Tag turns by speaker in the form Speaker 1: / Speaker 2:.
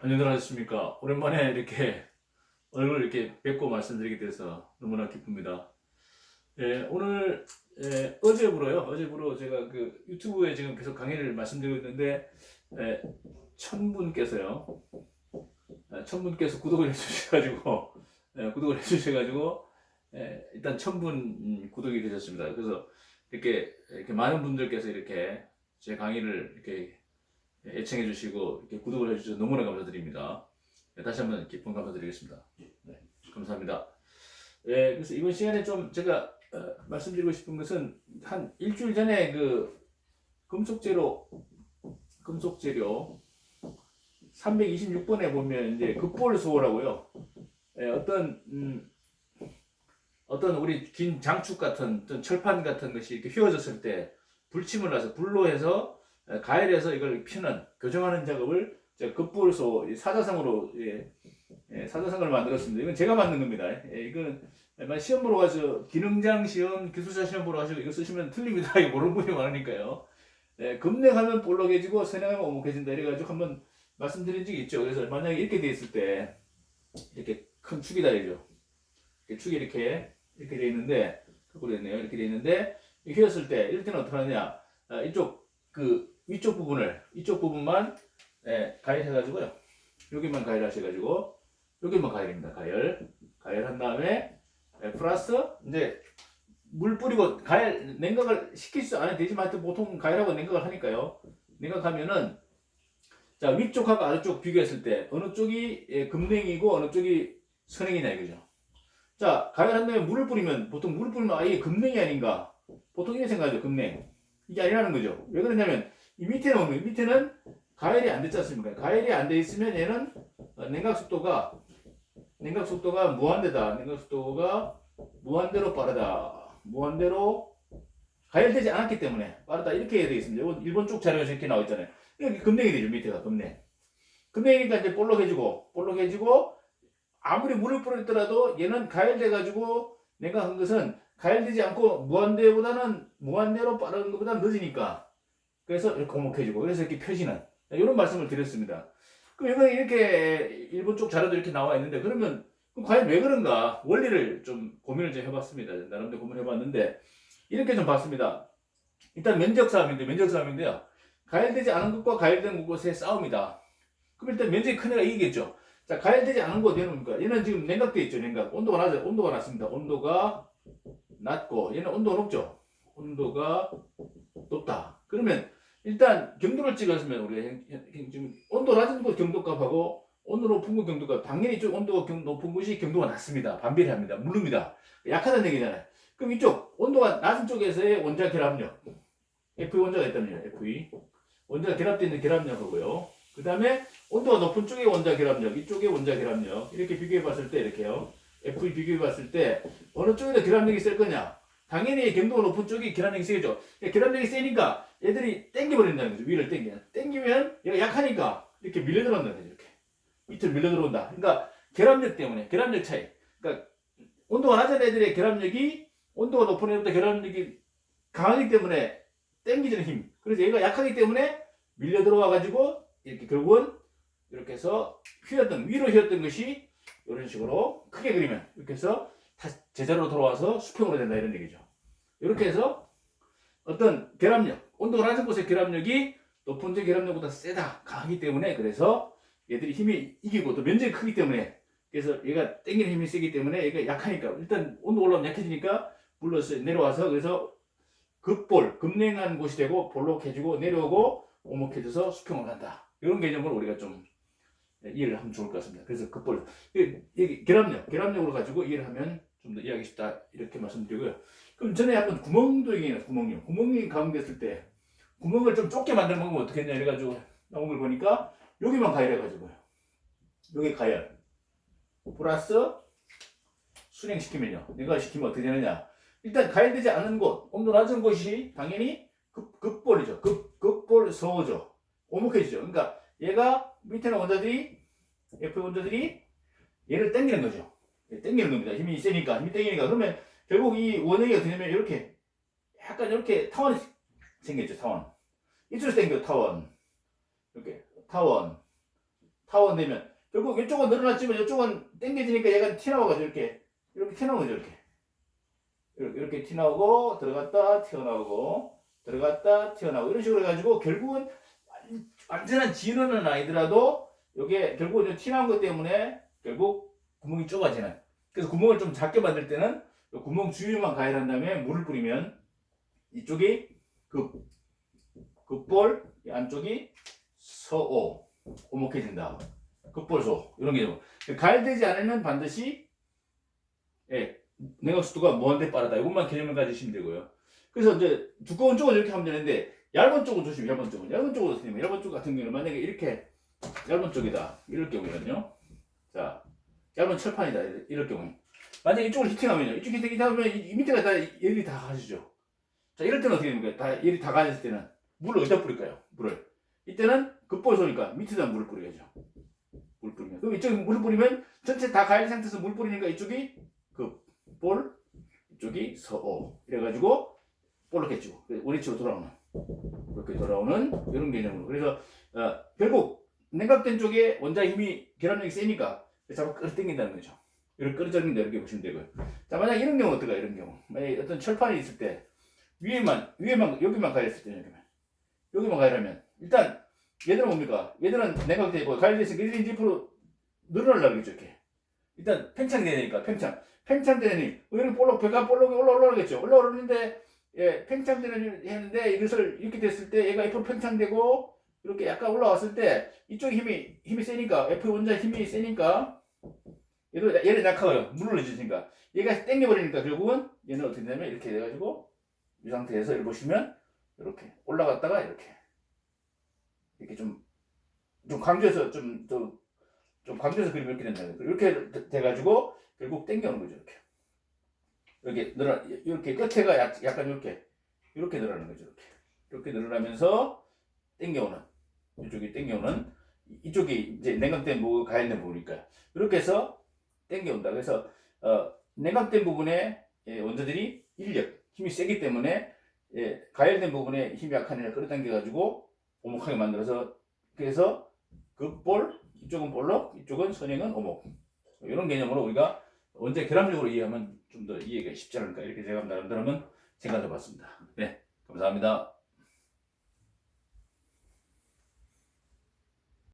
Speaker 1: 안녕들 하셨습니까? 오랜만에 이렇게 얼굴 이렇게 뵙고 말씀드리게 돼서 너무나 기쁩니다. 오늘 어제부로 제가 그 유튜브에 지금 계속 강의를 말씀드리고 있는데 예, 천 분께서요, 천 분께서 구독을 해주셔가지고 구독을 해주셔가지고 일단 천 분 구독이 되셨습니다. 그래서 이렇게 많은 분들께서 이렇게 제 강의를 이렇게 애청해 주시고 이렇게 구독을 해주셔서 너무나 감사드립니다. 다시 한번 기쁜 감사드리겠습니다. 네, 감사합니다. 그래서 이번 시간에 좀 제가 말씀드리고 싶은 것은 한 일주일 전에 그 금속재료 326번에 보면 이제 급볼소라고요. 어떤 우리 긴 장축 같은 어떤 철판 같은 것이 이렇게 휘어졌을 때 불침을 놔서 불로 해서 가열해서 이걸 피는 교정하는 작업을 제가 급볼소 사자성어로 사자성어를 만들었습니다. 이건 제가 만든 겁니다. 이건 시험 보러 가서 기능장 시험, 기술자 시험 보러 가시고 이거 쓰시면 틀립니다. 이거 모르는 분이 많으니까요. 급냉하면 볼록해지고 선행하면 오목해진다 이래가지고 한번 말씀드린 적이 있죠. 그래서 만약에 이렇게 돼 있을 때 이렇게 큰 축이다 이죠. 축이 이렇게 돼 있는데 거꾸로 됐네요. 이렇게 돼 있는데 휘었을 때 이럴 때는 어떻게 하느냐? 이쪽 그 위쪽 부분만 가열해가지고요. 여기만 가열하셔가지고 여기만 가열입니다. 가열한 다음에 플러스 이제 물 뿌리고 냉각을 시킬 수 안에 되지만 보통 가열하고 냉각을 하니까요. 냉각하면은 자 위쪽하고 아래쪽 비교했을 때 어느 쪽이 급냉이고 어느 쪽이 선행이냐 이거죠. 자 가열한 다음에 물을 뿌리면 보통 물을 뿌리면 이게 급냉이 아닌가 보통 이렇게 생각하죠. 급냉 이게 아니라는 거죠. 왜 그러냐면 이 밑에는 가열이 안 됐지 않습니까? 가열이 안 돼 있으면 얘는 냉각 속도가 무한대다. 냉각 속도가 무한대로 빠르다. 무한대로 가열되지 않았기 때문에 빠르다. 이렇게 되어 있습니다. 이건 일본 쪽 자료에서 이렇게 나와 있잖아요. 이렇게 급냉이 되죠. 밑에가 급냉. 급냉이니까 이제 볼록해지고 아무리 물을 뿌렸더라도 얘는 가열돼가지고 냉각한 것은 가열되지 않고 무한대로 빠른 것보다 늦으니까 그래서 이렇게 오목해지고 그래서 이렇게 펴지는 이런 말씀을 드렸습니다. 그럼 이번에 이렇게 일본 쪽 자료도 이렇게 나와 있는데 그러면 과연 왜 그런가 원리를 좀 고민을 좀 해봤습니다. 나름대로 고민해봤는데 이렇게 좀 봤습니다. 일단 면적싸움인데요. 가열되지 않은 것과 가열된 것의 싸움이다. 그럼 일단 면적이 큰 애가 이기겠죠. 자, 가열되지 않은 거 얘는 뭡니까? 얘는 지금 냉각돼 있죠. 냉각. 온도가 낮습니다. 온도가 낮고 얘는 온도가 높죠. 온도가 높다. 그러면 일단 경도를 찍었으면 우리 지금 온도 낮은 곳 경도값하고 온도 높은 곳 경도값 당연히 이쪽 온도가 높은 곳이 경도가 낮습니다. 반비례합니다. 물릅니다. 약하다는 얘기잖아요. 그럼 이쪽 온도가 낮은 쪽에서의 원자 결합력 FE 원자가 있다면요. FE 원자가 결합되어 있는 결합력하고요. 그 다음에 온도가 높은 쪽의 원자 결합력, 이쪽의 원자 결합력 이렇게 비교해 봤을 때 이렇게요. FE 비교해 봤을 때 어느 쪽에 더 결합력이 셀 거냐? 당연히 경도가 높은 쪽이 결합력이 세죠. 결합력이 세니까 얘들이 땡겨버린다는 거죠. 위를 땡기면 얘가 약하니까 이렇게 밀려 들어온다는 거죠. 이렇게 밑으로 밀려 들어온다. 그러니까 결합력 때문에 결합력 차이. 그러니까 온도가 낮은 애들의 결합력이 온도가 높은 애보다 결합력이 강하기 때문에 땡기는 힘. 그래서 얘가 약하기 때문에 밀려 들어와 가지고 이렇게 결국은 이렇게 해서 위로 휘었던 것이 이런 식으로 크게 그리면 이렇게 해서 다시 제자리로 돌아와서 수평으로 된다 이런 얘기죠. 이렇게 해서 어떤 결합력, 온도가 낮은 곳의 결합력이 높은 데 결합력보다 세다, 강하기 때문에 그래서 얘들이 힘이 이기고 또 면적이 크기 때문에 그래서 얘가 땡기는 힘이 세기 때문에 얘가 약하니까 일단 온도 올라오면 약해지니까 물러서 내려와서 그래서 급냉한 곳이 되고 볼록해지고 내려오고 오목해져서 수평을 한다. 이런 개념을 우리가 좀 이해를 하면 좋을 것 같습니다. 그래서 급볼 결합력으로 가지고 이해를 하면 좀 더 이해하기 쉽다 이렇게 말씀드리고요. 그럼 전에 한번 구멍도 얘기해요. 구멍이 가운데했을 때 구멍을 좀 좁게 만드는 방법은 어떻게 했냐 이래가지고 나온 걸 보니까 여기만 가열해가지고요. 여기 가열 플러스 순행시키면요. 내가 시키면 어떻게 되느냐? 일단 가열되지 않은 곳, 온도 낮은 곳이 당연히 급볼이죠. 급볼서죠. 오목해지죠. 그러니까 얘가 밑에는 원자들이 F 원자들이 얘를 당기는 거죠. 당기는 겁니다. 힘이 땡기니까 그러면 결국 이 원액이 어떻게 되면 이렇게 약간 이렇게 타원이 생겼죠. 타원. 이쪽에서 당겨 타원. 이렇게 타원 타원되면 결국 이쪽은 늘어났지만 이쪽은 당겨지니까 얘가 튀어나와가지고 이렇게 튀어나오는 거죠. 이렇게 튀어나오고 들어갔다 튀어나오고 들어갔다 튀어나오고 이런 식으로 해가지고 결국은 완전한 진원은 아니더라도 이게 결국은 튀어나온 것 때문에 결국 구멍이 좁아지는. 그래서 구멍을 좀 작게 만들 때는 구멍 주위만 가열한 다음에 물을 뿌리면 이쪽이 급볼, 안쪽이 서오, 오목해진다. 급볼소 이런 게 가열되지 않으면 반드시 냉각수도가 무한대 빠르다. 이것만 개념을 가지시면 되고요. 그래서 이제 두꺼운 쪽은 이렇게 하면 되는데 얇은 쪽은 조심. 얇은 쪽은 얇은 쪽으로 쓰면 얇은 쪽 같은 경우는 만약에 이렇게 얇은 쪽이다. 이럴 경우에는요. 자, 얇은 철판이다. 이럴 경우에 만약에 이쪽을 히팅하면요. 이쪽 히팅하면 이 밑에가 다 열이 다 가시죠. 자, 이럴 때는 어떻게 됩니까? 다 열이 다 가졌을 때는 물을 어디다 뿌릴까요? 물을. 이때는 급볼소니까 밑에다 물을 뿌려야죠. 물 뿌리면. 그럼 이쪽에 물을 뿌리면 전체 다 가열된 상태에서 물 뿌리니까 이쪽이 급볼, 이쪽이 서오. 이래가지고 볼록해지고 원위치로 돌아오는 이렇게 돌아오는 이런 개념으로. 그래서 결국 냉각된 쪽에 원자 힘이 결합력이 세니까 자꾸 끌어당긴다는 거죠. 이렇게 끌어당긴다 이렇게 보시면 되고요. 자, 만약 이런 경우 어떨까? 이런 경우 만약 어떤 철판이 있을 때 위에만 여기만 가열했을 때 여기만 가열하면 일단 얘들은 뭡니까? 얘들은 냉각되고 가열됐으니까 얘들이 이제 앞으로 늘어나려고 그러죠. 이렇게 일단 팽창돼야 되니까 팽창되니 이렇게 배가 볼록이 올라오겠죠. 올라오는데 팽창되는 했는데 이것을 이렇게 됐을 때 얘가 F 팽창되고 이렇게 약간 올라왔을 때 이쪽 힘이 세니까 F 원자 힘이 세니까 얘는 약하고요. 물을 넣어주니까 얘가 당겨버리니까 결국은 얘는 어떻게 되냐면 이렇게 돼가지고 이 상태에서 이렇게 보시면 이렇게 올라갔다가 이렇게 좀 강조해서 좀 강조해서 그리면 이렇게 된다는 거예요. 이렇게 돼가지고 결국 당겨오는 거죠. 이렇게 끝에가 약간 이렇게 늘어나는 거죠. 이렇게 늘어나면서 당겨오는 이쪽이 당겨오는 이쪽이 이제 냉각된 부분 가열된 부분이니까 이렇게 해서 당겨온다. 그래서 냉각된 부분에 원자들이 인력 힘이 세기 때문에 가열된 부분에 힘이 약한 애를 끌어당겨 가지고 오목하게 만들어서 그래서 급볼 이쪽은 볼록 이쪽은 선행은 오목 이런 개념으로 우리가 원자 결합력으로 이해하면 좀 더 이해가 쉽지 않을까 이렇게 제가 나름대로 한번 생각해 봤습니다. 네, 감사합니다.